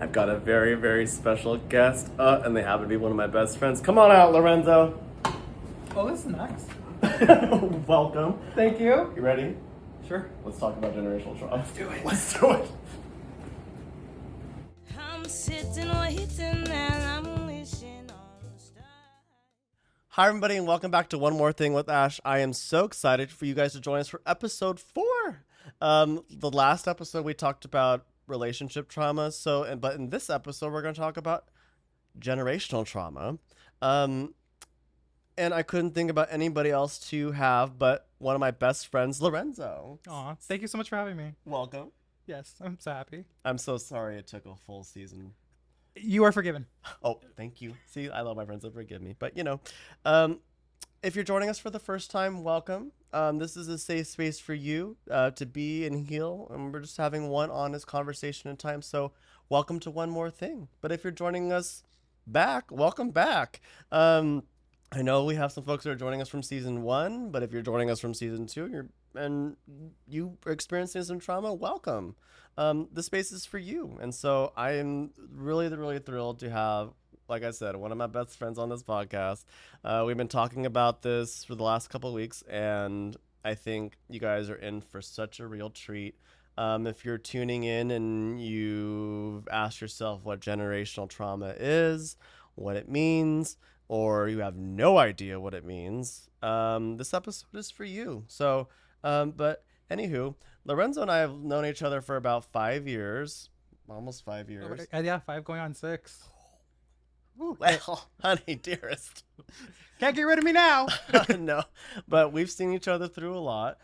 I've got a very, very special guest, and they happen to be one of my best friends. Come on out, Lorenzo. Oh, this is nice. Welcome. Thank you. You ready? Sure. Let's talk about generational trauma. Let's do it. Let's do it. I'm sitting waiting and I'm wishing on a star. Hi, everybody, and welcome back to One More Thing with Ash. I am so excited for you guys to join us for episode 4. The last episode we talked about relationship trauma. But in this episode we're going to talk about generational trauma. And I couldn't think about anybody else to have but one of my best friends, Lorenzo. Aw, thank you so much for having me. Welcome. Yes, I'm so happy. I'm so sorry it took a full season. You are forgiven. Oh, thank you. See, I love my friends that forgive me. But, if you're joining us for the first time, welcome. This is a safe space for you to be and heal. And we're just having one honest conversation in time. So welcome to One More Thing. But if you're joining us back, welcome back. I know we have some folks that are joining us from season 1, but if you're joining us from season 2 and you are experiencing some trauma, welcome. The space is for you. And so I am really, really thrilled to have, like I said, one of my best friends on this podcast. We've been talking about this for the last couple of weeks, and I think you guys are in for such a real treat. If you're tuning in and you've asked yourself what generational trauma is, what it means, or you have no idea what it means, this episode is for you. So, but anywho, Lorenzo and I have known each other for about 5 years, almost 5 years. Yeah, 5 going on 6. Well, honey, dearest. Can't get rid of me now. No, but we've seen each other through a lot.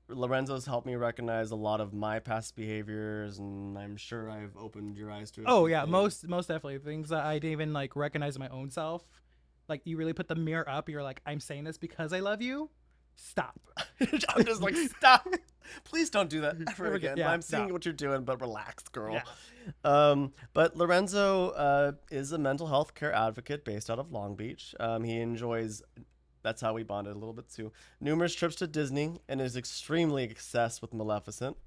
Lorenzo's helped me recognize a lot of my past behaviors, and I'm sure I've opened your eyes to it. Oh yeah, most definitely things that I didn't even like recognize in my own self. Like you really put the mirror up. You're like, I'm saying this because I love you. Stop. I'm just like, stop. Please don't do that ever again. Yeah, I'm seeing no. what you're doing, but relax, girl. Yeah. But Lorenzo is a mental health care advocate based out of Long Beach. He enjoys, that's how we bonded a little bit too, numerous trips to Disney and is extremely obsessed with Maleficent.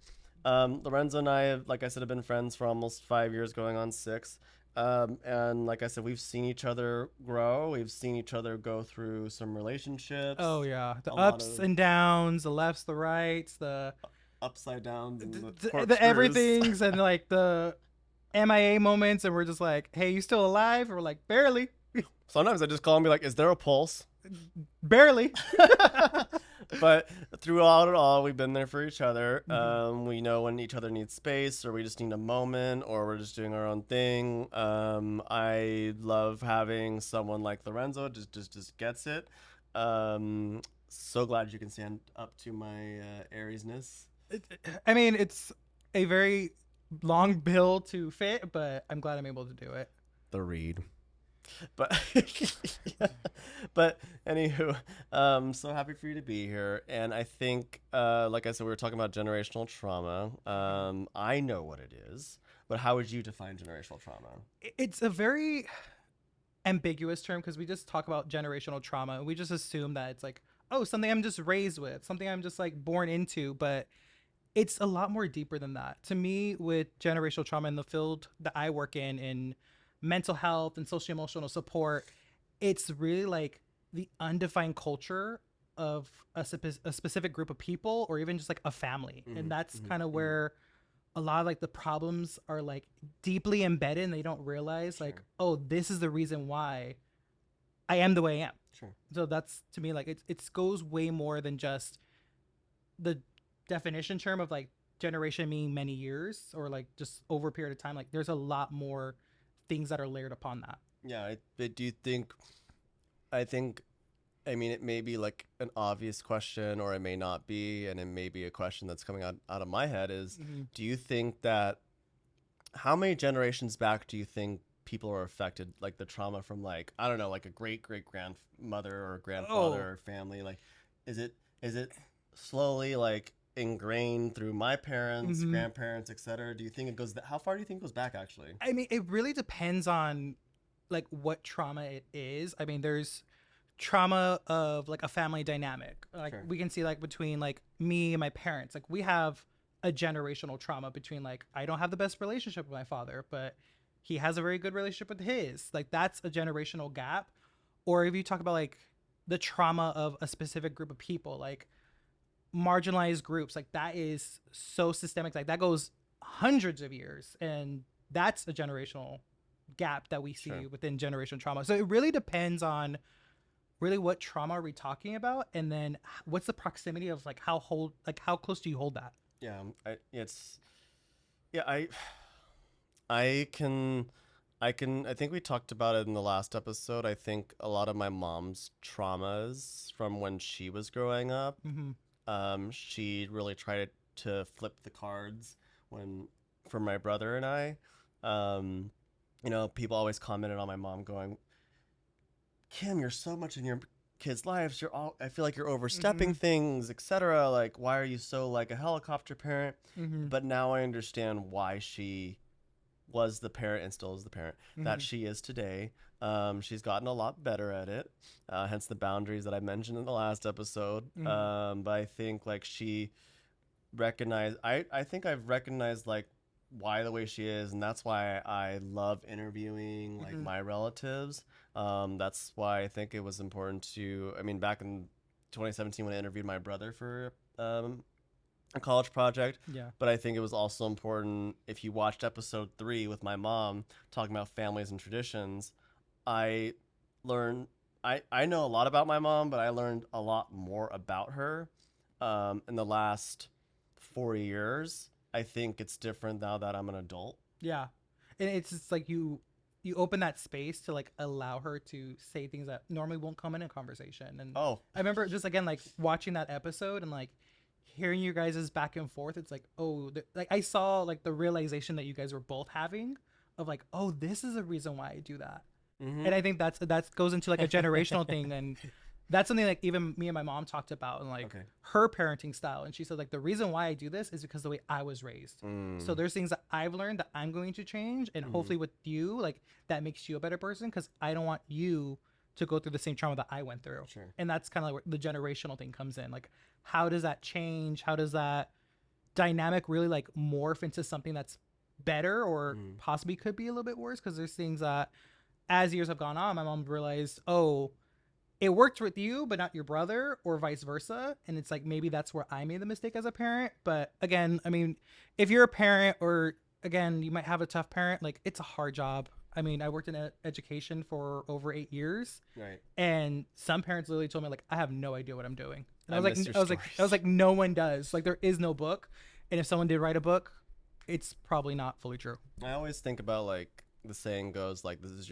Lorenzo and I, have, like I said, have been friends for almost 5 years, going on 6. And like I said, we've seen each other grow. We've seen each other go through some relationships. Oh yeah, the a lot ups of- and downs, the lefts, the rights, the upside downs and the the corkscrews. everythings, and like the MIA moments, and we're just like, hey, you still alive? And we're like, barely. Sometimes I just call and be like, is there a pulse? Barely. But throughout it all, we've been there for each other. Mm-hmm. We know when each other needs space, or we just need a moment, or we're just doing our own thing. I love having someone like Lorenzo, just gets it. So glad you can stand up to my Ariesness. I mean, it's a very long bill to fit, but I'm glad I'm able to do it. The read. But but anywho, so happy for you to be here. And I think, like I said, we were talking about generational trauma. I know what it is, but how would you define generational trauma? It's a very ambiguous term because we just talk about generational trauma and we just assume that it's like, oh, something I'm just raised with, something I'm just like born into, but it's a lot more deeper than that. To me, with generational trauma in the field that I work in mental health and social emotional support, it's really like the undefined culture of a specific group of people or even just like a family. And that's kind of where a lot of like the problems are like deeply embedded and they don't realize like, oh, this is the reason why I am the way I am. Sure. So that's, to me, like it goes way more than just the definition term of like generation meaning many years or like just over a period of time. Like there's a lot more things that are layered upon that. Yeah, do you think? I mean, it may be like an obvious question, or it may not be, and it may be a question that's coming out of my head. Is do you think that how many generations back do you think people are affected, like the trauma from like, I don't know, like a great grandmother or grandfather or family? Like, is it slowly like ingrained through my parents, grandparents, etc.? Do you think it goes how far do you think it goes back actually? I mean, it really depends on like what trauma it is. I mean, there's trauma of like a family dynamic. Like Sure. we can see like between like me and my parents. Like we have a generational trauma between like, I don't have the best relationship with my father, but he has a very good relationship with his. Like that's a generational gap. Or if you talk about like the trauma of a specific group of people, like marginalized groups, like that is so systemic. Like that goes hundreds of years, and that's a generational gap that we see Sure. within generational trauma. So it really depends on really what trauma are we talking about, and then what's the proximity of like how close do you hold that? Yeah, yeah, I can, I think we talked about it in the last episode. I think a lot of my mom's traumas from when she was growing up, Mm-hmm. she really tried to flip the cards when, for my brother and I. Um, people always commented on my mom going, Kim, you're so much in your kids' lives. I feel like you're overstepping Mm-hmm. things, etc. Like, why are you so like a helicopter parent? Mm-hmm. But now I understand why she was the parent and still is the parent that Mm-hmm. she is today. She's gotten a lot better at it, hence the boundaries that I mentioned in the last episode. Mm-hmm. But I think like she recognized, I think I've recognized like why the way she is, and that's why I love interviewing like Mm-hmm. my relatives. That's why I think it was important to, I mean, back in 2017 when I interviewed my brother for a college project. Yeah. But I think it was also important, if you watched episode 3 with my mom talking about families and traditions, I learned, I know a lot about my mom, but I learned a lot more about her in the last 4 years. I think it's different now that I'm an adult. Yeah. And it's just like you open that space to like allow her to say things that normally won't come in a conversation. And Oh, I remember just again like watching that episode and like hearing you guys' back and forth. It's like, oh, like I saw like the realization that you guys were both having of like, oh, this is the reason why I do that. mm-hmm. And I think that goes into like a generational thing, and that's something like even me and my mom talked about and like Okay. her parenting style. And she said like the reason why I do this is because the way I was raised. So there's things that I've learned that I'm going to change, and hopefully with you, like that makes you a better person, because I don't want you to go through the same trauma that I went through. Sure. And that's kind of like where the generational thing comes in. Like, how does that change? How does that dynamic really like morph into something that's better, or possibly could be a little bit worse? Because there's things that as years have gone on, my mom realized, oh, it worked with you, but not your brother, or vice versa. And it's like, maybe that's where I made the mistake as a parent. But again, I mean, if you're a parent, or again, you might have a tough parent, like it's a hard job. I mean, I worked in education for over 8 years, Right. and some parents literally told me like, I have no idea what I'm doing. And I I was miss like, your I was stories. like, no one does. Like, there is no book, and if someone did write a book, it's probably not fully true. I always think about like the saying goes like this is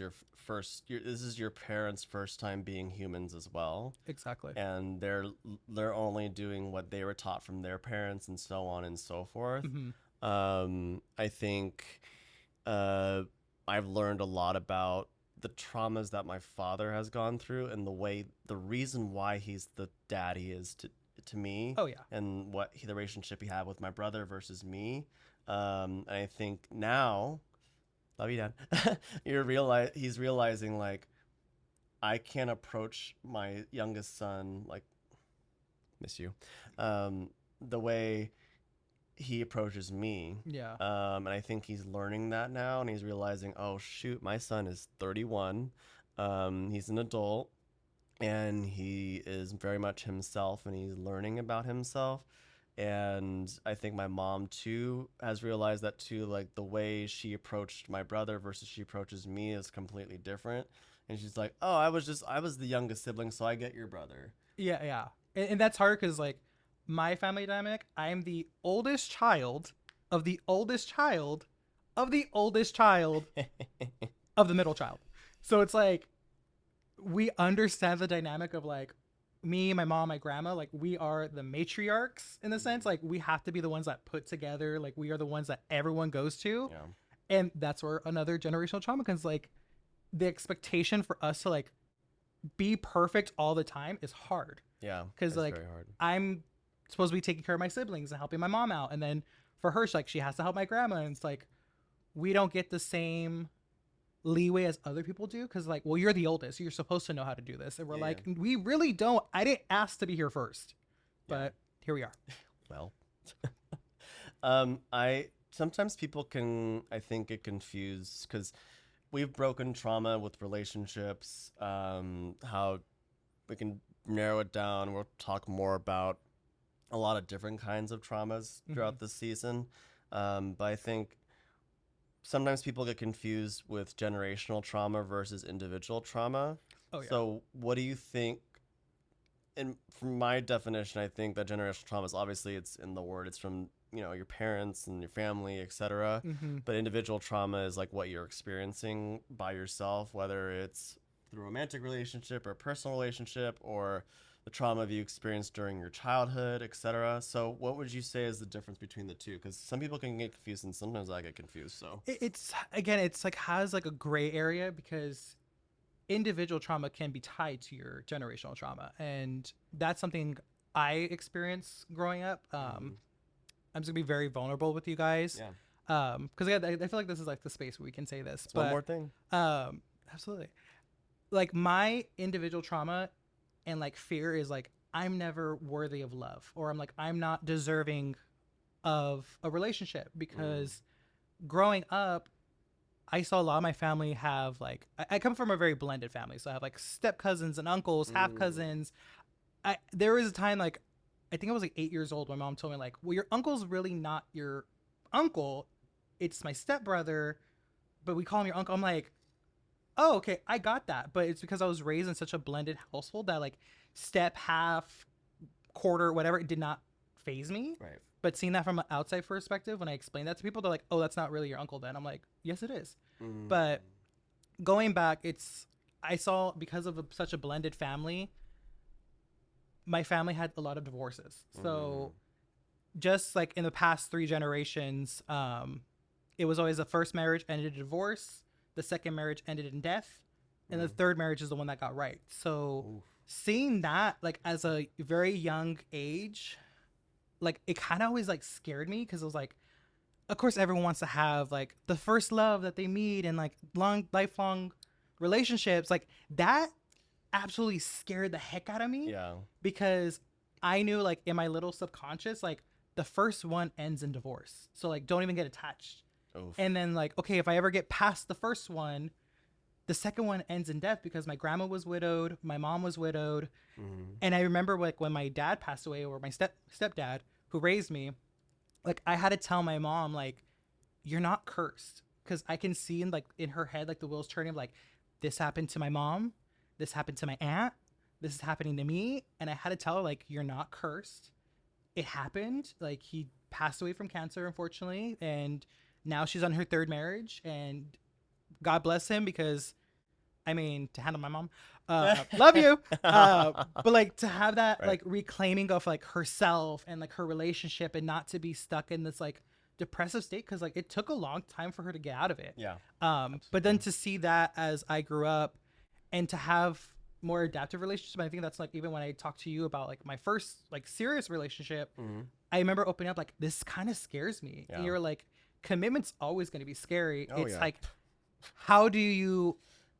this is your parents' first time being humans as well, Exactly. and they're only doing what they were taught from their parents and so on and so forth. Mm-hmm. I think I've learned a lot about the traumas that my father has gone through, and the reason why he's the dad he is to me, Oh yeah. and the relationship he had with my brother versus me. And I think now, love you, Dad. He's realizing like I can't approach my youngest son like miss you, the way he approaches me. Yeah. And I think he's learning that now, and he's realizing, oh shoot, my son is 31. He's an adult, and he is very much himself, and he's learning about himself. And I think my mom too has realized that too, like the way she approached my brother versus she approaches me is completely different. And she's like, oh, I was the youngest sibling, so I get your brother. Yeah, yeah. And that's hard because, like, my family dynamic, I'm the oldest child of the oldest child of the oldest child of the middle child. So it's like, we understand the dynamic of, like, me, my mom, my grandma, like, we are the matriarchs in the sense. Like, we have to be the ones that put together, like, we are the ones that everyone goes to. Yeah. And that's where another generational trauma comes, like, the expectation for us to, like, be perfect all the time is hard. Yeah. Because it's like very hard. I'm supposed to be taking care of my siblings and helping my mom out, and then for her, she has to help my grandma, and it's like we don't get the same leeway as other people do, because like, well, you're the oldest, you're supposed to know how to do this, and we're Yeah, like, we really don't. I didn't ask to be here first, Yeah. but here we are. Well, I sometimes people can, I think, get confused because we've broken trauma with relationships. How we can narrow it down. We'll talk more about a lot of different kinds of traumas Hmm. throughout this season. But I think sometimes people get confused with generational trauma versus individual trauma. Oh yeah. So, what do you think? And from my definition, I think that generational trauma is obviously it's in the word. It's from your parents and your family, etc. Hmm. But individual trauma is like what you're experiencing by yourself, whether it's through a romantic relationship or a personal relationship or the trauma you experienced during your childhood, etc. So, what would you say is the difference between the two? Because some people can get confused, and sometimes I get confused. So, It's again, it's like has like a gray area because individual trauma can be tied to your generational trauma, and that's something I experienced growing up. mm, I'm just gonna be very vulnerable with you guys, yeah, because I feel like this is like the space where we can say this, it's one but more thing. um, absolutely, like my individual trauma and like fear is like I'm never worthy of love, or I'm not deserving of a relationship Mm, because growing up I saw a lot of my family have like I come from a very blended family, so I have like step cousins and uncles, half mm, cousins. I there was a time like I think I was like 8 years old. My mom told me like, well, your uncle's really not your uncle. It's my stepbrother, but we call him your uncle. I'm like, oh, okay, I got that, but it's because I was raised in such a blended household that like step, half, quarter, whatever, it did not phase me. right. But seeing that from an outside perspective, when I explain that to people, they're like, oh, that's not really your uncle. Then I'm like, yes, it is. Mm, But going back, it's I saw because of such a blended family, my family had a lot of divorces. mm, So just like in the past 3 generations, it was always the first marriage ended in divorce, the second marriage ended in death, and the mm. third marriage is the one that got right. So Oof. seeing that like as a very young age, like it kind of always like scared me because it was like, of course everyone wants to have like the first love that they meet and like long lifelong relationships like that absolutely scared the heck out of me Yeah. because I knew like in my little subconscious like the first one ends in divorce, so like don't even get attached. Oof. And then like okay, if I ever get past the first one, the second one ends in death because my grandma was widowed, my mom was widowed. Mm, And I remember like when my dad passed away, or my stepdad who raised me, like I had to tell my mom like you're not cursed, because I can see in her head like the wheels turning like this happened to my mom, this happened to my aunt, this is happening to me, and I had to tell her like you're not cursed. It happened. Like he passed away from cancer unfortunately, and now she's on her third marriage, and God bless him because I mean to handle my mom. Love you. But like to have that right. like reclaiming of like herself and like her relationship and not to be stuck in this like depressive state because like it took a long time for her to get out of it. Yeah. But then Absolutely. to see that as I grew up and to have more adaptive relationships, I think that's like even when I talked to you about like my first like serious relationship, Mm, I remember opening up like this kind of scares me. And yeah. you're like, commitment's always going to be scary. Oh It's yeah. like how do you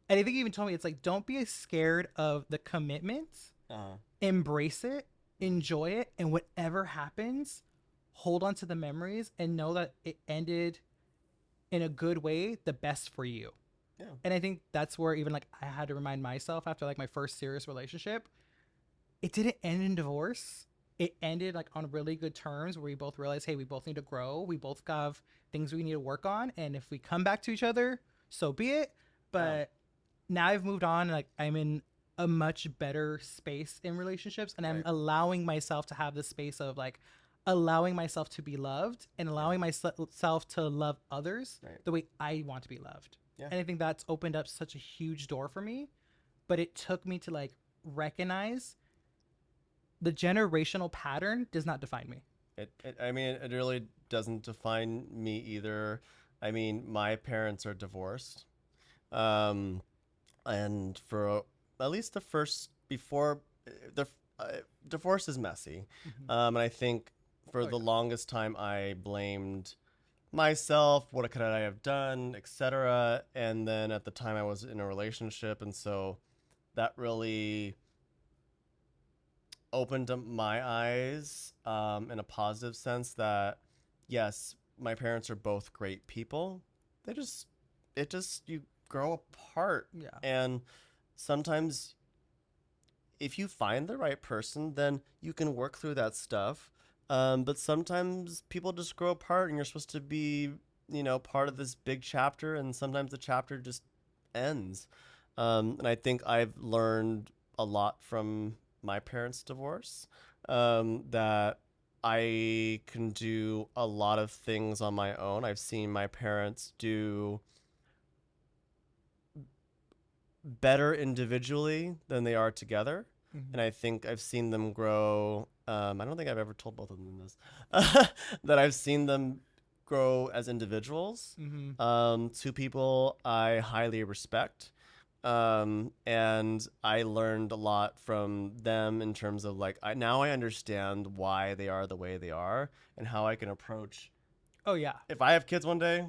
and I think you even told me it's like don't be scared of the commitment, Uh, embrace it, enjoy it, and whatever happens, hold on to the memories and know that it ended in a good way, the best for you. yeah. And I think that's where even like I had to remind myself after like my first serious relationship, it didn't end in divorce. It ended like on really good terms where we both realized, hey, we both need to grow. We both have things we need to work on. And if we come back to each other, so be it. Yeah. But now I've moved on. Like I'm in a much better space in relationships, and I'm Right. allowing myself to have the space of like allowing myself to be loved and Yeah. allowing myself to love others Right. the way I want to be loved. Yeah. And I think that's opened up such a huge door for me. But it took me to like recognize the generational pattern does not define me. I mean, it really doesn't define me either. I mean, my parents are divorced. Um, and for at least the first before the divorce is messy. Mm-hmm. And I think for Oh the yeah. longest time I blamed myself, what could I have done, etc. And then at the time I was in a relationship, and so that really opened up my eyes in a positive sense that yes, my parents are both great people. You grow apart. Yeah. And sometimes if you find the right person, then you can work through that stuff. But sometimes people just grow apart and you're supposed to be, part of this big chapter, and sometimes the chapter just ends. And I think I've learned a lot from my parents' divorce, that I can do a lot of things on my own. I've seen my parents do better individually than they are together. And I think I've seen them grow. I don't think I've ever told both of them this, that I've seen them grow as individuals. Two people I highly respect. And I learned a lot from them in terms of like, now I understand why they are the way they are and how I can approach. Oh yeah. If I have kids one day,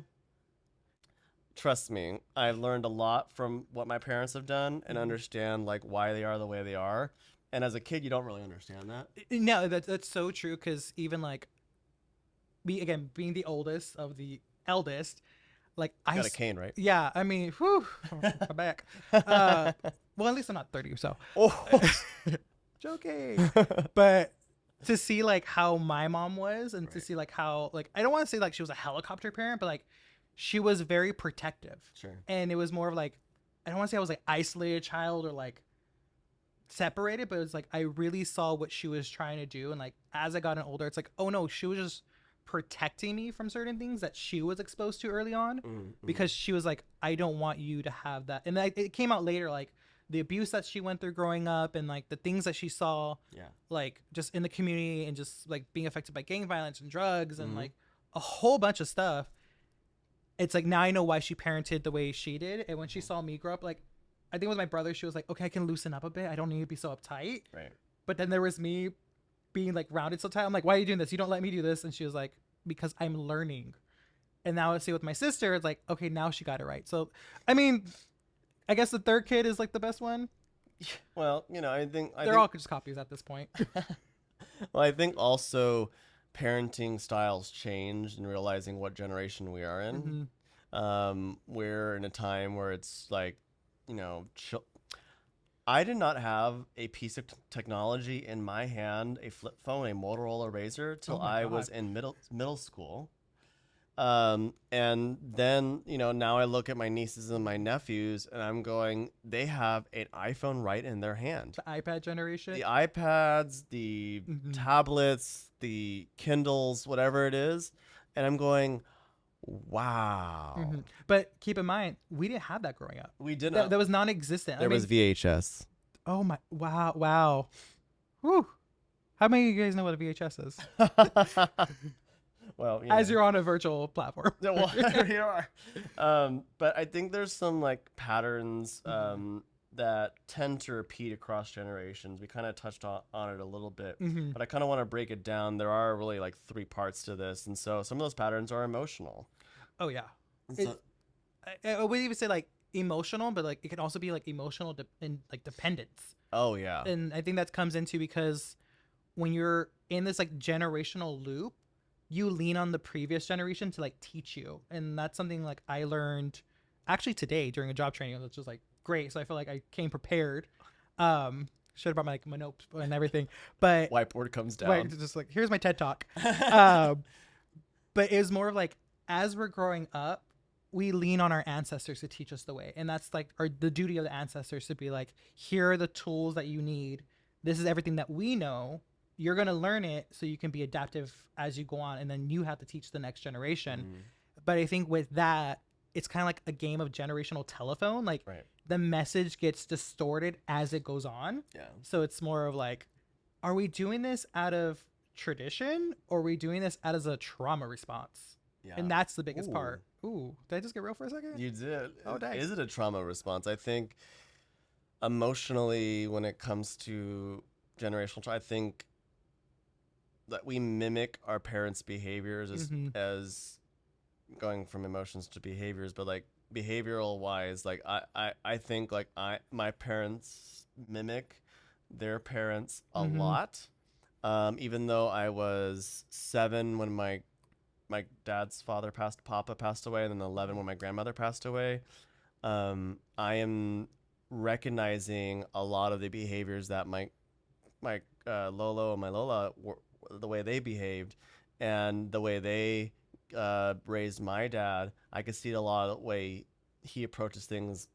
trust me, I've learned a lot from what my parents have done and understand like why they are the way they are. And as a kid, you don't really understand that. No, that's so true. Because even like me again, being the oldest of the eldest, like I Got a cane, right? yeah, I mean, whew, I'm back. Well, at least I'm not 30, so Oh, joking. But to see like how my mom was, and to Right. see like how like I don't want to say like she was a helicopter parent, but like she was very protective. Sure. And it was more of like, I don't want to say I was like isolated child or like separated, but it was like I really saw what she was trying to do. And like as I got older, it's like, oh no, she was just protecting me from certain things that she was exposed to early on, because she was like, I don't want you to have that. And like, it came out later, like the abuse that she went through growing up, and like the things that she saw, Yeah. like just in the community, and just like being affected by gang violence and drugs and like a whole bunch of stuff. It's like now I know why she parented the way she did. And when she saw me grow up, like I think with my brother, she was like, okay, I can loosen up a bit. I don't need to be so uptight. Right. But then there was me being like rounded so tight. I'm like, why are you doing this? You don't let me do this. And she was like, because I'm learning. And now I see with my sister, it's like, okay, now she got it right. So, I mean, I guess the third kid is like the best one. Well, I think They're all just copies at this point. Well, I think also parenting styles change and realizing what generation we are in. We're in a time where it's like, I did not have a piece of technology in my hand, a flip phone, a Motorola Razr, till Oh my I was God. in middle school. And then, now I look at my nieces and my nephews and I'm going, they have an iPhone right in their hand. The iPad generation. The iPads, the tablets, the Kindles, whatever it is. And I'm going, wow. But keep in mind, we didn't have that growing up. We did That, not. that was non-existent. There was VHS. Oh my, wow. Whew. How many of you guys know what a VHS is? Well, As you're on a virtual platform. Yeah, well, here you are. But I think there's some like patterns that tend to repeat across generations. We kind of touched on it a little bit, but I kind of want to break it down. There are really like three parts to this, and so some of those patterns are emotional. Oh yeah. So, I would even say like emotional, but like it can also be like emotional and like dependence. oh yeah, And I think that comes into because when you're in this like generational loop, you lean on the previous generation to like teach you. And that's something like I learned actually today during a job training, which was like great. So I feel like I came prepared. Should have brought my notes and everything. But whiteboard comes down. like, just like, here's my TED talk. But it was more of like, as we're growing up, we lean on our ancestors to teach us the way. And that's like the duty of the ancestors to be like, here are the tools that you need. This is everything that we know. You're going to learn it so you can be adaptive as you go on. And then you have to teach the next generation. But I think with that, it's kind of like a game of generational telephone. Like Right. the message gets distorted as it goes on. Yeah. So it's more of like, are we doing this out of tradition or are we doing this as a trauma response? Yeah. And that's the biggest Ooh. part. Ooh, did I just get real for a second? You did. Oh, dang. Is it a trauma response? I think emotionally, when it comes to generational trauma, I think that we mimic our parents' behaviors as going from emotions to behaviors, but like behavioral wise, like I think like my parents mimic their parents a lot. Even though I was 7 when my my dad's papa passed away, and then 11 when my grandmother passed away. I am recognizing a lot of the behaviors that my Lolo and my Lola were, the way they behaved, and the way they raised my dad. I could see a lot of the way he approaches things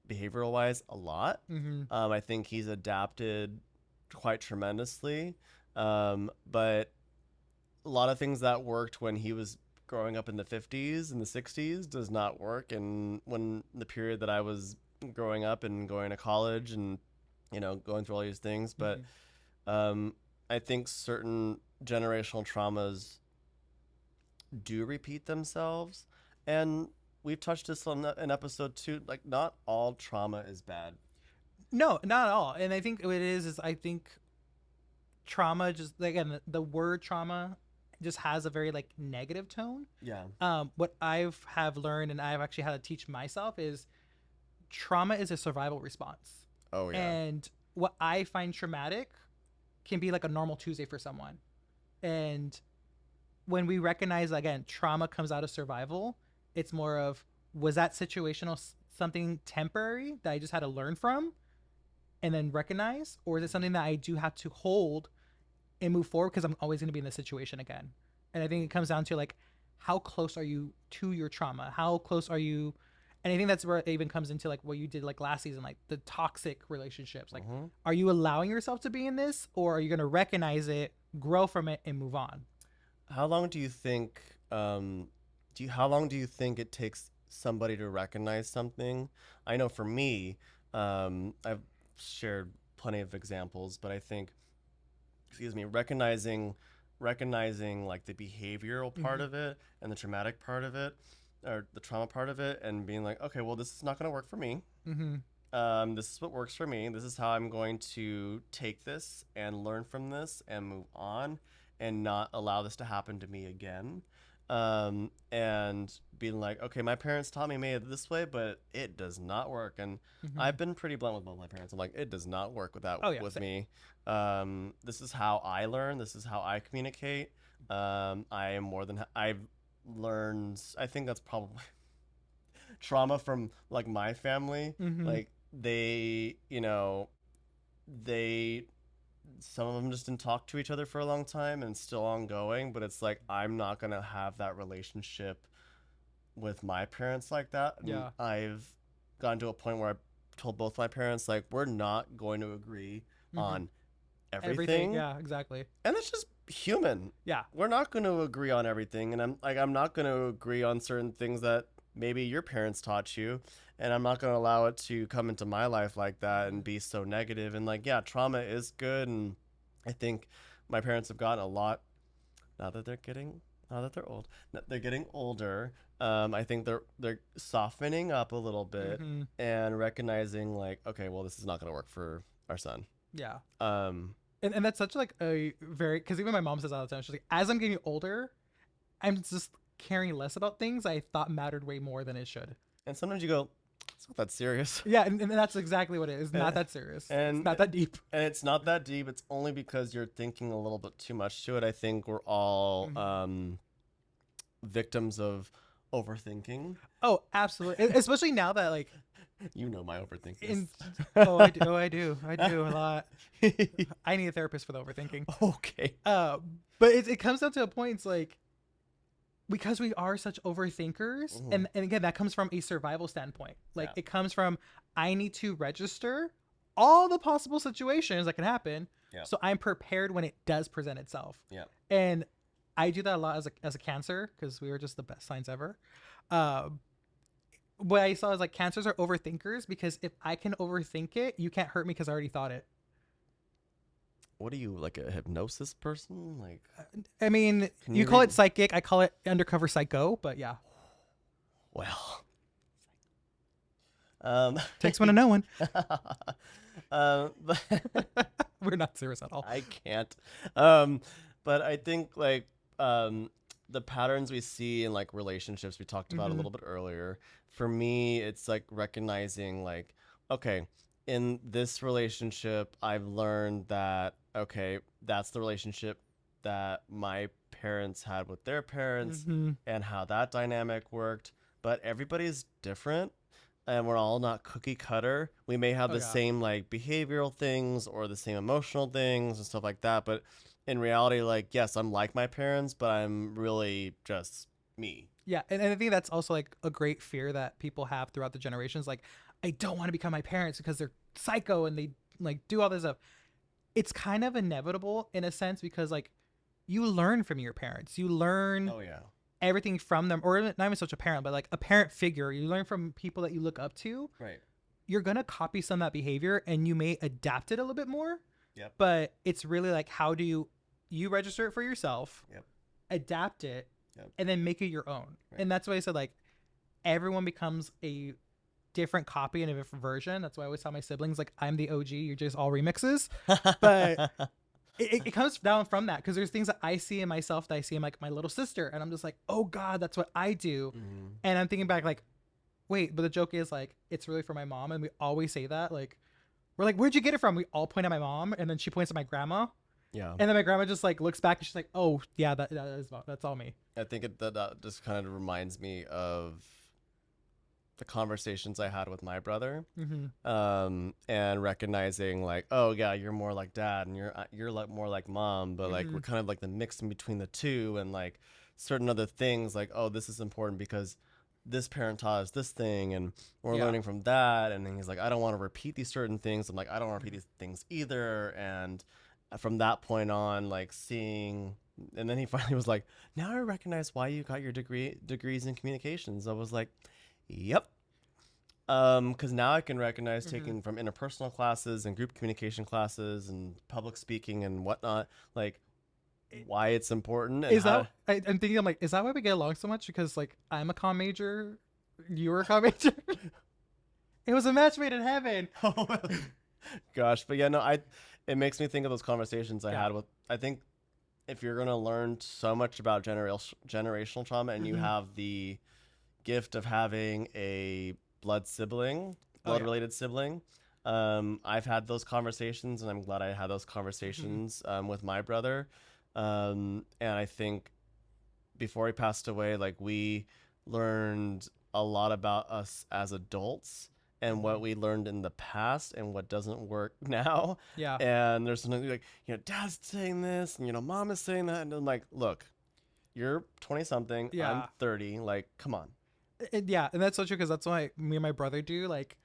behavioral wise a lot. Mm-hmm. I think he's adapted quite tremendously. But a lot of things that worked when he was growing up in the 50s and the 60s does not work. And when the period that I was growing up and going to college and, going through all these things. But I think certain generational traumas do repeat themselves. And we've touched this on in episode 2. Like, not all trauma is bad. No, not at all. And I think what it is I think trauma just, again, the word trauma just has a very like negative tone. Yeah. What I've have learned, and I've actually had to teach myself, is trauma is a survival response. Oh, yeah. And what I find traumatic can be like a normal Tuesday for someone. And when we recognize, again, trauma comes out of survival, it's more of, was that situational something temporary that I just had to learn from and then recognize? Or is it something that I do have to hold and move forward because I'm always going to be in this situation again? And I think it comes down to like, how close are you to your trauma? How close are you? And I think that's where it even comes into like what you did like last season, like the toxic relationships. Like, are you allowing yourself to be in this, or are you going to recognize it, grow from it, and move on? How long do you think? How long do you think it takes somebody to recognize something? I know for me, I've shared plenty of examples, but I think, recognizing like the behavioral part of it and the traumatic part of it, or the trauma part of it, and being like, okay, well, this is not going to work for me. This is what works for me. This is how I'm going to take this and learn from this and move on and not allow this to happen to me again. And being like, okay, my parents taught me it this way, but it does not work. And I've been pretty blunt with both my parents. I'm like, it does not work with that with me. This is how I learn. This is how I communicate. I've learned, I think that's probably trauma from like my family. Like they some of them just didn't talk to each other for a long time and still ongoing, but it's like, I'm not gonna have that relationship with my parents like that. And Yeah. I've gotten to a point where I told both my parents, like, we're not going to agree on everything. Yeah, exactly. And it's just human. Yeah. We're not going to agree on everything. And I'm not going to agree on certain things that maybe your parents taught you. And I'm not going to allow it to come into my life like that and be so negative. And like, yeah, trauma is good. And I think my parents have gotten a lot now that they're old. They're getting older. I think they're softening up a little bit and recognizing like, okay, well, this is not going to work for our son. Yeah. And that's such like a very, because even my mom says all the time, she's like, as I'm getting older, I'm just caring less about things I thought mattered way more than it should. And sometimes you go, it's not that serious. Yeah, and that's exactly what it is. Not that serious. And it's not that deep. And it's not that deep. It's only because you're thinking a little bit too much to it. I think we're all victims of overthinking. Oh, absolutely. Especially now that like, you know my overthinking. I do a lot. I need a therapist for the overthinking. Okay. But it comes down to a point. It's like, because we are such overthinkers, and again, that comes from a survival standpoint. Like it comes from, I need to register all the possible situations that can happen, so I'm prepared when it does present itself. Yeah. And I do that a lot as a Cancer, because we were just the best signs ever. What I saw is like, Cancers are overthinkers, because if I can overthink it, you can't hurt me because I already thought it. What are you, like a hypnosis person? Like, I mean, you call it psychic, I call it undercover psycho, but yeah. Well, takes one to know one. But we're not serious at all. I can't. But I think like the patterns we see in like relationships we talked about a little bit earlier. For me, it's like recognizing like, okay, in this relationship, I've learned that, okay, that's the relationship that my parents had with their parents Mm-hmm. and how that dynamic worked. But everybody's different and we're all not cookie cutter. We may have Oh the yeah. same like behavioral things or the same emotional things and stuff like that. But in reality, like, yes, I'm like my parents, but I'm really just me. Yeah, and I think that's also like a great fear that people have throughout the generations. Like, I don't want to become my parents because they're psycho and they like do all this stuff. It's kind of inevitable in a sense because like you learn from your parents. You learn Oh, yeah. everything from them, or not even such a parent, but like a parent figure. You learn from people that you look up to. Right. You're gonna copy some of that behavior and you may adapt it a little bit more. Yep. But it's really like how do you register it for yourself, Yep. adapt it, Yep. and then make it your own. Right. And that's why I said like everyone becomes a different copy and a different version. That's why I always tell my siblings like I'm the OG, you're just all remixes. But it comes down from that because there's things that I see in myself that I see in like my little sister, and I'm just like, oh God, that's what I do. Mhm. And I'm thinking back like, wait, but the joke is like it's really for my mom, and we always say that like we're like, where'd you get it from? We all point at my mom, and then she points at my grandma, Yeah. and then my grandma just like looks back and she's like, oh yeah, that's all me. I think that just kind of reminds me of the conversations I had with my brother, Mm-hmm. and recognizing like, oh yeah, you're more like dad, and you're like more like mom, but like Mhm. we're kind of like the mix in between the two, and like certain other things, like oh, this is important because this parent taught us this thing, and we're Yeah. learning from that, and then he's like, I don't want to repeat these certain things. I'm like, I don't want to repeat these things either, and from that point on, like seeing. And then he finally was like, "Now I recognize why you got your degrees in communications." I was like, "Yep." Because now I can recognize Mhm. taking from interpersonal classes and group communication classes and public speaking and whatnot, like why it's important and Is how. I'm thinking I'm like, is that why we get along so much? Because like I'm a comm major, you were a comm major. It was a match made in heaven. Gosh, but yeah, no, it makes me think of those conversations I Yeah. had with. I think if you're gonna learn so much about generational trauma, and you Mhm. have the gift of having a Oh, blood yeah. related sibling. I've had those conversations, and I'm glad I had those Mhm. conversations with my brother. And I think before he passed away, like we learned a lot about us as adults and what Mhm. we learned in the past and what doesn't work now. Yeah. And there's something like, dad's saying this, and mom is saying that, and I'm like, look, you're 20 something, I'm Yeah. 30, like, come on. Yeah, and that's so true because that's what me and my brother do. Like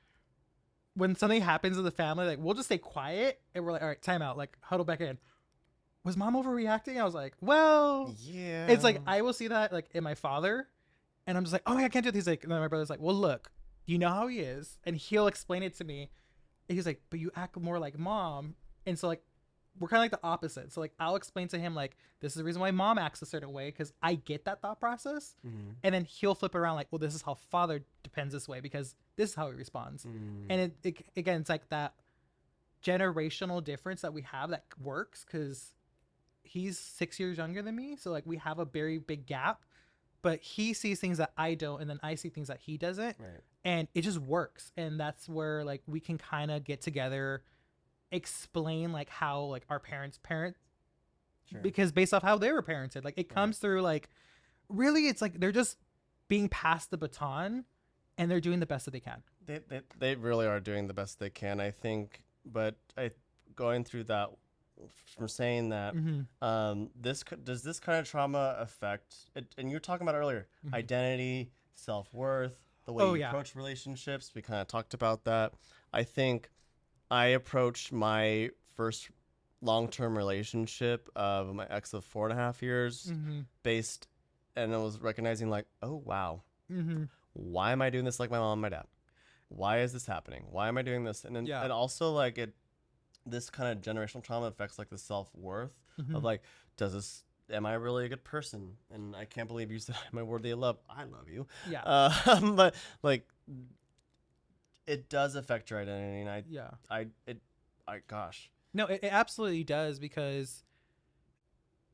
when something happens in the family, like we'll just stay quiet and we're like, all right, time out, like huddle back in. Was mom overreacting? I was like, well, it's Yeah. like I will see that like in my father, and I'm just like, oh my God, I can't do this. Like, and then my brother's like, well, look, you know how he is, and he'll explain it to me. And he's like, but you act more like mom, and so like we're kind of like the opposite. So like I'll explain to him like this is the reason why mom acts a certain way because I get that thought process, Mm-hmm. and then he'll flip it around like, well, this is how father depends this way because this is how he responds, and it again, it's like that generational difference that we have that works because he's 6 years younger than me, so like we have a very big gap, but he sees things that I don't, and then I see things that he doesn't, Right. and it just works. And that's where like we can kind of get together, explain like how like our parents parent, Sure. because based off how they were parented, like it comes through like really it's like they're just being passed the baton and they're doing the best that they can. They really are doing the best they can, I think. But going through that, from saying that, Mm-hmm. does this kind of trauma affect it? And you were talking about earlier, Mm-hmm. identity, self worth, the way Oh you yeah. approach relationships. We kind of talked about that. I think I approached my first long term relationship of my ex of 4.5 years Mm-hmm. based, and I was recognizing like, oh wow, Mm-hmm. why am I doing this like my mom and my dad? Why is this happening? Why am I doing this? And then Yeah. and also like this kind of generational trauma affects like the self-worth Mm-hmm. of like, does this am I really a good person? And I can't believe you said am I worthy of love. I love you. Yeah. But like it does affect your identity, and Yeah. I gosh. No, it absolutely does because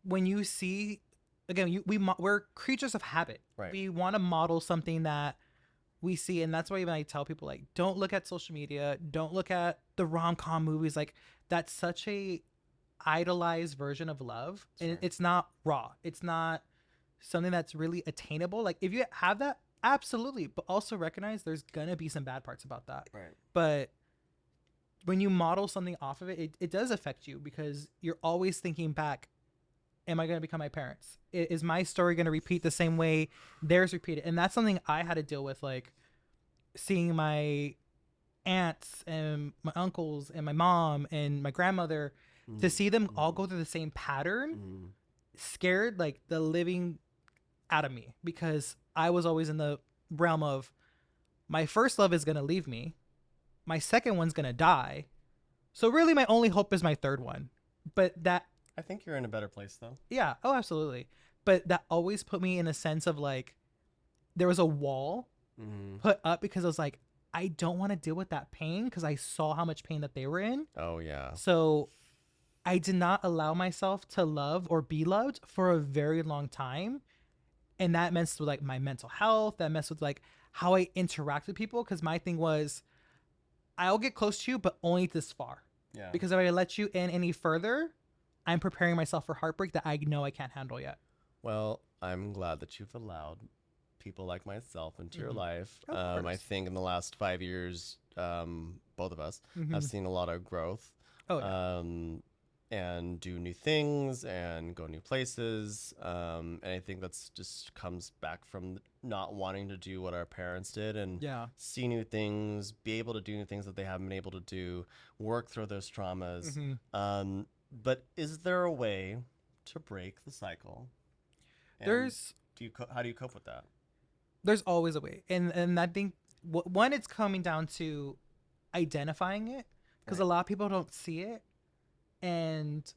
when you see again we're creatures of habit. Right. We want to model something that we see, and that's why even I tell people like don't look at social media, don't look at the rom-com movies. Like that's such a idolized version of love, and Sure. it's not raw. It's not something that's really attainable. Like if you have that, absolutely, but also recognize there's gonna be some bad parts about that. Right. But when you model something off of it, it does affect you because you're always thinking back, am I going to become my parents? Is my story going to repeat the same way theirs repeated? And that's something I had to deal with, like seeing my aunts and my uncles and my mom and my grandmother, to see them all go through the same pattern, scared like the living out of me, because I was always in the realm of my first love is going to leave me. My second one's going to die. So really my only hope is my third one. But that, I think you're in a better place though. yeah, oh, absolutely. But that always put me in a sense of like, there was a wall put up because I was like, I don't want to deal with that pain because I saw how much pain that they were in. Oh yeah. So I did not allow myself to love or be loved for a very long time. And that messed with like my mental health. That messed with like how I interact with people. Because my thing was, I'll get close to you, but only this far. Yeah. Because if I let you in any further, I'm preparing myself for heartbreak that I know I can't handle yet. Well, I'm glad that you've allowed people like myself into your life. Of I course. think in the last 5 years, both of us have Mhm. seen a lot of growth. Oh, yeah. And do new things and go new places. And I think that's just comes back from not wanting to do what our parents did and Yeah. see new things, be able to do new things that they haven't been able to do, work through those traumas. Mhm. But is there a way to break the cycle? And There's how do you cope with that? there's always a way, and I think one, it's coming down to identifying it, because a Right. lot of people don't see it. And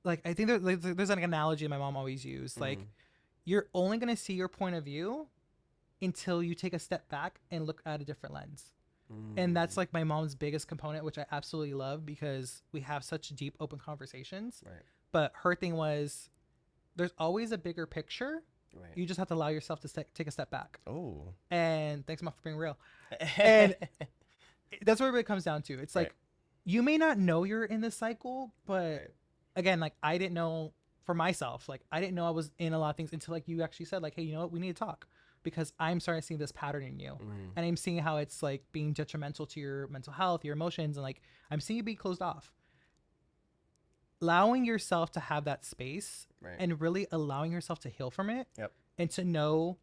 like I think there's like an analogy my mom always used, like you're only going to see your point of view until you take a step back and look at a different lens. And that's like my mom's biggest component, which I absolutely love because we have such deep open conversations. Right. But her thing was, there's always a bigger picture. Right. You just have to allow yourself to take a step back. Oh. And thanks, Mom, for being real. And that's where it comes down to. It's like, Right. you may not know you're in this cycle, but Right. again, like I didn't know for myself, like I didn't know I was in a lot of things until like you actually said like, hey, you know what, we need to talk, because I'm starting to see this pattern in you, and I'm seeing how it's like being detrimental to your mental health, your emotions, and like I'm seeing you be closed off. Allowing yourself to have that space Right. and really allowing yourself to heal from it, Yep. and to know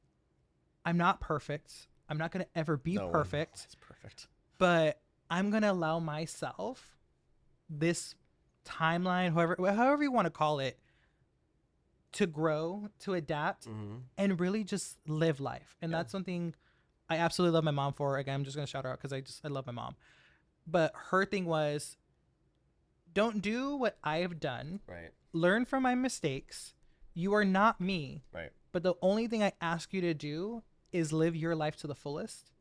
I'm not perfect. I'm not going to ever be No one perfect, is perfect. but I'm going to allow myself this timeline, however you want to call it, to grow, to adapt, and really just live life. And that's something I absolutely love my mom for. Again, I'm just going to shout her out because I love my mom. But her thing was, don't do what I've done. Right. Learn from my mistakes. You are not me. Right. But the only thing I ask you to do is live your life to the fullest,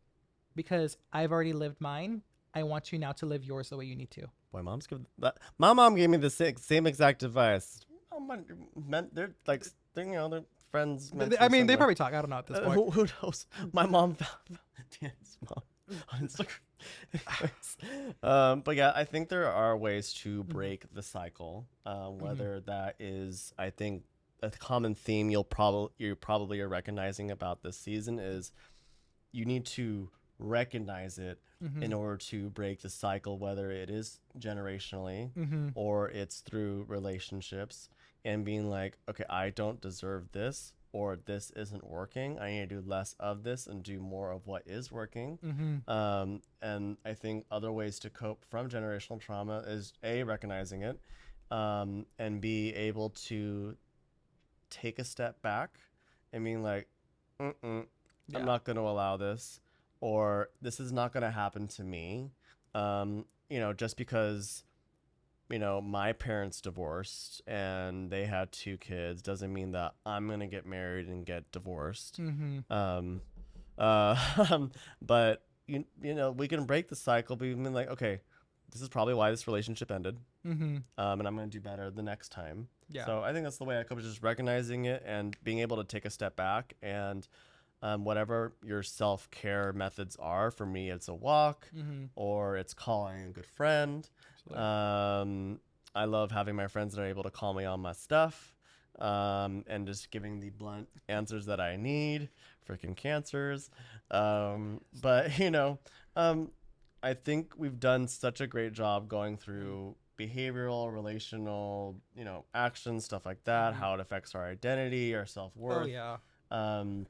because I've already lived mine. I want you now to live yours the way you need to. Boy, mom's give that. My mom gave me the same exact advice. They're like, they're friends. I mentally mean, they similar. probably talk. I don't know at this point. Who knows? My mom found Dan's mom on Instagram. But yeah, I think there are ways to break the cycle. Whether that is, I think, a common theme you probably are recognizing about this season is you need to recognize it in order to break the cycle, whether it is generationally or it's through relationships, and being like, okay, I don't deserve this, or this isn't working. I need to do less of this and do more of what is working. And I think other ways to cope from generational trauma is A, recognizing it, and B, able to take a step back and being like, I'm not going to allow this, or this is not going to happen to me. Just because, my parents divorced and they had 2 kids doesn't mean that I'm going to get married and get divorced. But we can break the cycle, but even like, okay, this is probably why this relationship ended. And I'm going to do better the next time. Yeah. So I think that's the way I cope, is just recognizing it and being able to take a step back, and whatever your self-care methods are. For me, it's a walk, or it's calling a good friend. I love having my friends that are able to call me on my stuff, and just giving the blunt answers that I need. Freaking cancers. But um, I think we've done such a great job going through behavioral, relational, actions, stuff like that, Mhm. how it affects our identity, our self Oh worth. yeah. Um,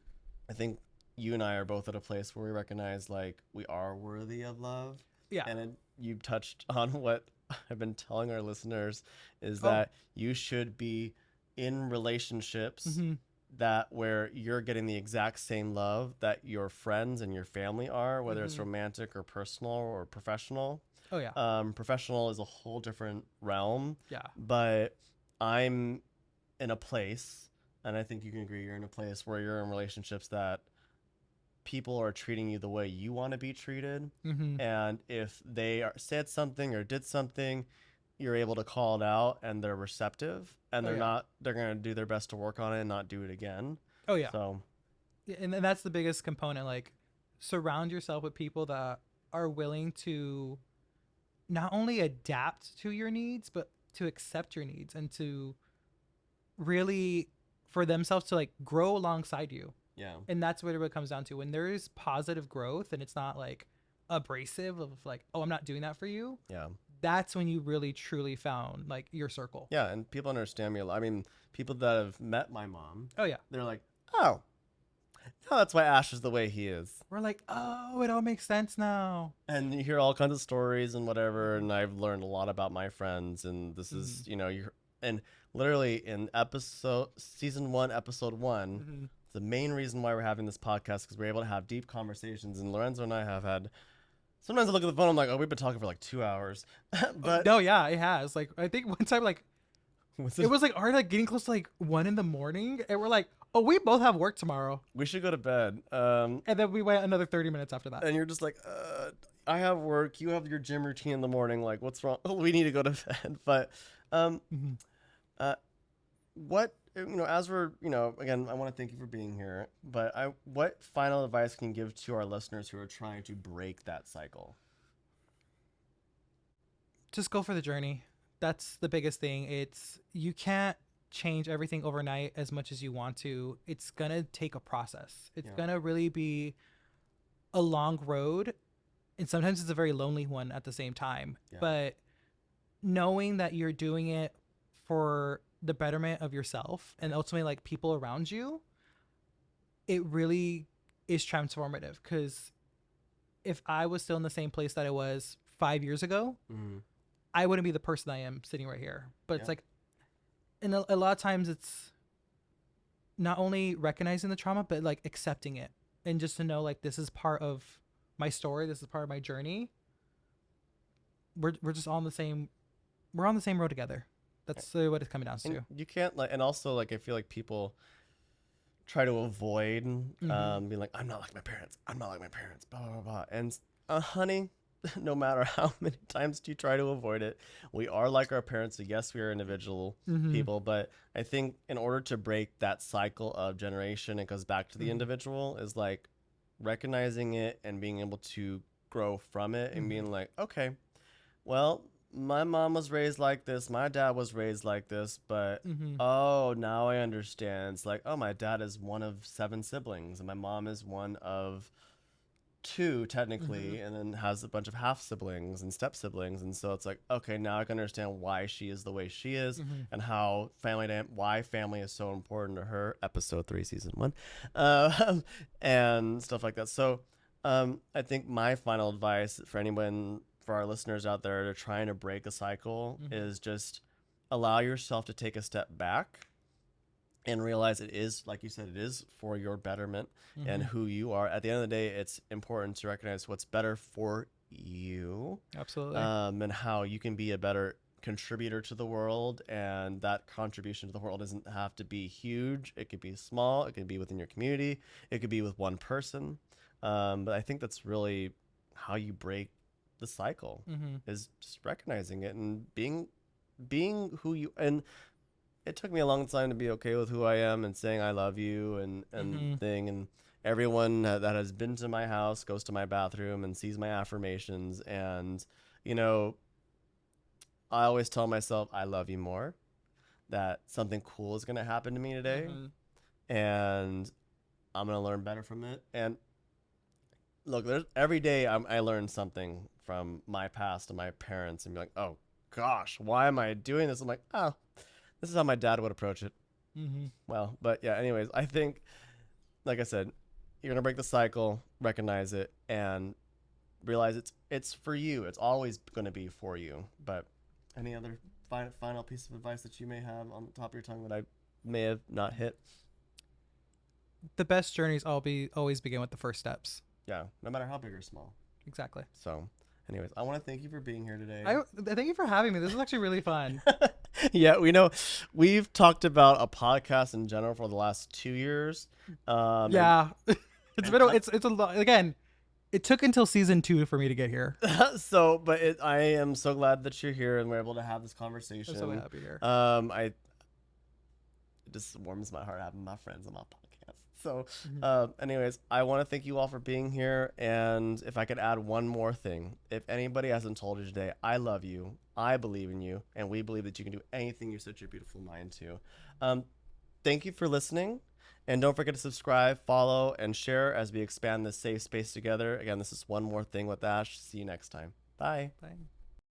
I think you and I are both at a place where we recognize like we are worthy of love, Yeah. and you touched on what I've been telling our listeners is Oh. that you should be in relationships Hmm. that where you're getting the exact same love that your friends and your family are, whether it's Hmm. romantic or personal or professional. Oh yeah. Professional is a whole different realm, Yeah. but I'm in a place, and I think you can agree, you're in a place where you're in relationships that people are treating you the way you want to be treated. Hmm. And if they said something or did something, you're able to call it out and they're receptive and Oh they're yeah. not, they're going to do their best to work on it and not do it again. Oh yeah. So, Yeah, and that's the biggest component. Like, surround yourself with people that are willing to not only adapt to your needs, but to accept your needs and to really for themselves to like grow alongside you. yeah. And that's what it really comes down to. When there is positive growth and it's not like abrasive of like, oh, I'm not doing that for you. Yeah. That's when you really truly found like your circle. Yeah. And people understand me a lot. I mean, people that have met my mom, Oh yeah. they're like, oh, that's why Ash is the way he is. We're like, oh, it all makes sense now. And you hear all kinds of stories and whatever, and I've learned a lot about my friends, and this is you're and literally in episode season 1 episode 1, Mm-hmm. the main reason why we're having this podcast because we're able to have deep conversations, and Lorenzo and I have had, sometimes I look at the phone, I'm like, oh, we've been talking for like 2 hours. But No, yeah, it has. Like I think one time like was it was like already like getting close to like 1 a.m. and we're like, oh, we both have work tomorrow. we should go to bed. And then we went another 30 minutes after that. And you're just like, I have work, you have your gym routine in the morning, like what's wrong? Oh, we need to go to bed. But Mhm. uh what, as we're, again, I want to thank you for being here, but what final advice can you give to our listeners who are trying to break that cycle? Just go for the journey. That's the biggest thing. It's you can't change everything overnight as much as you want to. It's going to take a process. It's Yeah. going to really be a long road, and sometimes it's a very lonely one at the same time. Yeah. But knowing that you're doing it for the betterment of yourself and ultimately like people around you, it really is transformative. Because if I was still in the same place that I was 5 years ago, Mm. I wouldn't be the person I am sitting right here. But Yeah. it's like, and a lot of times it's not only recognizing the trauma, but like accepting it, and just to know like this is part of my story, this is part of my journey. We're just all on the same, we're on the same road together. That's what it's coming down And to. you can't like, and also like, I feel like people try to avoid being like, I'm not like my parents, I'm not like my parents, blah blah blah. And honey, no matter how many times you try to avoid it, we are like our parents. So yes, we are individual Mhm. people, but I think in order to break that cycle of generation, it goes back to the Mhm. individual, is like recognizing it and being able to grow from it and being like, okay, well, my mom was raised like this, my dad was raised like this, but Mhm. oh, now I understand. It's like, oh, my dad is one of 7 siblings, and my mom is one of 2 technically, and then has a bunch of half siblings and step siblings, and so it's like, okay, now I can understand why she is the way she is, and how why family is so important to her. Episode 3, season 1, and stuff like that. So, I think my final advice for anyone, for our listeners out there that are trying to break a cycle, is just allow yourself to take a step back and realize it is, like you said, it is for your betterment and who you are. At the end of the day, it's important to recognize what's better for you, Absolutely. and how you can be a better contributor to the world. And that contribution to the world doesn't have to be huge. It could be small. It could be within your community. It could be with one person. But I think that's really how you break the cycle, is just recognizing it and being who you. And it took me a long time to be okay with who I am and saying I love you and thing. And everyone that has been to my house goes to my bathroom and sees my affirmations. And, you know, I always tell myself I love you more, that something cool is going to happen to me today, and I'm going to learn better from it. And look, every day I learn something from my past and my parents and be like, oh gosh, why am I doing this? I'm like, oh, this is how my dad would approach it. Well, but yeah, anyways, I think, like I said, you're going to break the cycle, recognize it, and realize it's for you. It's always going to be for you. But any other final piece of advice that you may have on the top of your tongue that I may have not hit? The best journeys always begin with the first steps. Yeah, no matter how big or small. Exactly. So, anyways, I want to thank you for being here today. I thank you for having me. This is actually really fun. Yeah, we know we've talked about a podcast in general for the last 2 years. Yeah, it's a lot. Again, it took until season 2 for me to get here. So, but I am so glad that you're here and we're able to have this conversation. I'm so happy here. It just warms my heart having my friends on my podcast. So, anyways, I want to thank you all for being here. And if I could add one more thing, if anybody hasn't told you today, I love you, I believe in you, and we believe that you can do anything you set your beautiful mind to. Thank you for listening. And don't forget to subscribe, follow, and share as we expand this safe space together. Again, this is One More Thing with Ash. See you next time. Bye. Bye.